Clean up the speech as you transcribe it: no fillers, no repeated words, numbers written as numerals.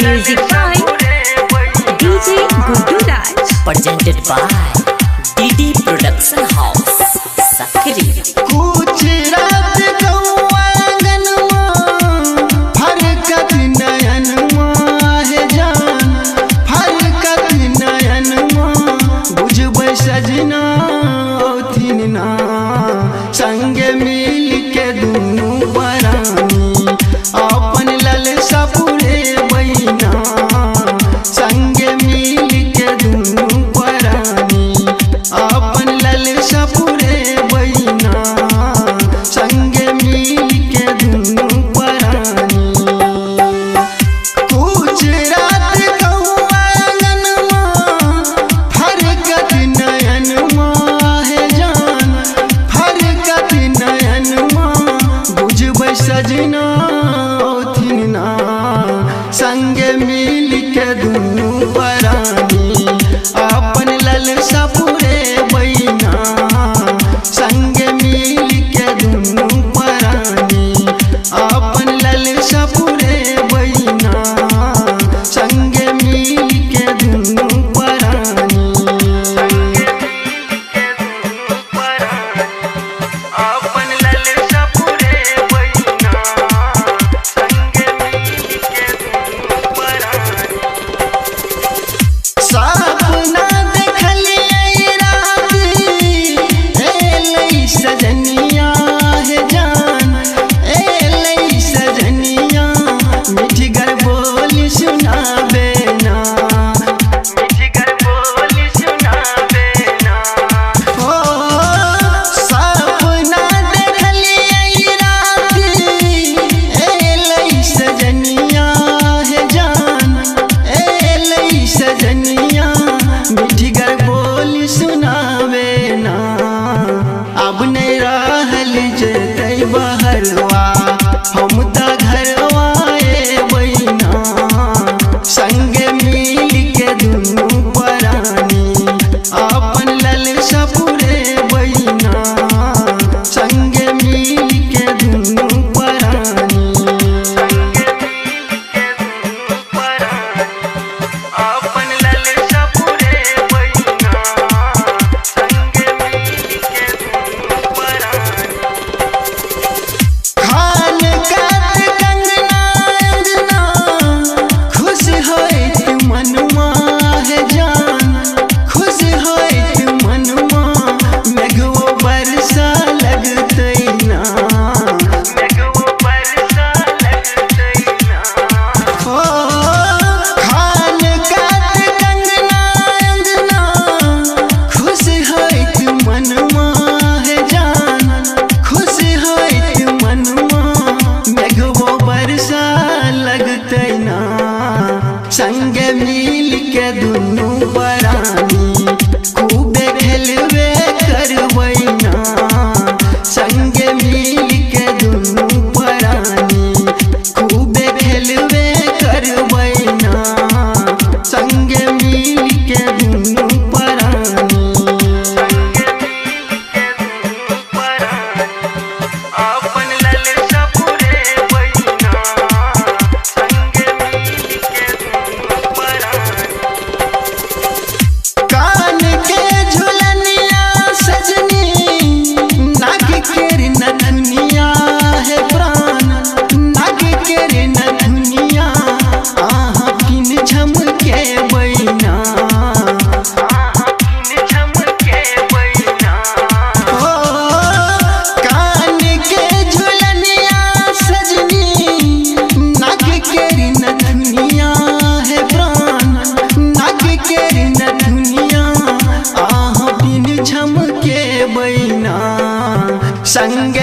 Music by DJ Guddu Raj. Presented by DD Production House, Sakri. कुछ रात कौआ आंगनमा, फरकत नयनमा है जान, फरकत नयनमा, बुझबै सजना ओथिन ना, संगे मिल के दुनू परानी, अपन ललसा पूरे बहिना, संगे मिल के दुनू परानी, अपन ललसा पूरे बहिना, संगे मिल के दुनू परानी। कुछ रात कौआ आंगनमा, फरकत नयनमा है जान, फरकत नयनमा, बुझबै सजना ओथिन ना, संगे मिल के दुनू परानी, अपन ललसा पूरे बहिना, संगे मिल के दुनू परानी, अपन ललसा पूरे बहिना, संगे मिल के दुनू परानी। अपन ललसा पूरे बहिना, संगे मिल के दुनू परानी। सपना देखलियै रात, एलै सजनिया है जान, एलै सजनिया, मिठगर बोली सुनाबे ना, मिठगर बोली सुनाबे ना। ओ सपना देखलियै रात, एलै सजनिया है जान, एलै सजनिया, मिठगर बोली सुनाबे ना, अब नहीं रहल जेतै बहरवा, हम त घरवा बहिना, संगे मिल के दुनू परानी, अपन ललसा पूरे बहिना, संगे मिल के दुनू परानी, संगे मिल के दुनू परानी, अपन ललसा पूरे बहिना, संगे मिल के दुनू परानी। खान काट कंगना अंगना, खुश होइत मनुआ है जान, खुश होइत मनुआ, मेघो बरसा लगतै ना, मेघो बरसा लगतै ना। ओ खान काट कंगना अंगना, खुश होइत मनुआ है जान, खुश होइत मनुआ, मेघो बरसा लगतै ना, संगे मिल के दुनू परानी, खूबे खेलबे करबै ना, संगे मिल के दुनू परानी, खूबे खेलबे करबै ना, संगे मिल के दुनू परानी, संगे मिल के दुनू परानी, अपन ललसा पूरे बहिना, संगे मिल के दुनू परानी। कान के झुलनिया सजनी, नाक केर नथुनिया है प्राण, नाक केर नथुनिया, आहा पिन झमके बहिना, आहा पिन झमके बहिना। ओ कान के झुलनिया सजनी, नाक केर नथुनिया है प्राण, नाक केर नथुनिया, आहा पिन झमके बहिना, संगे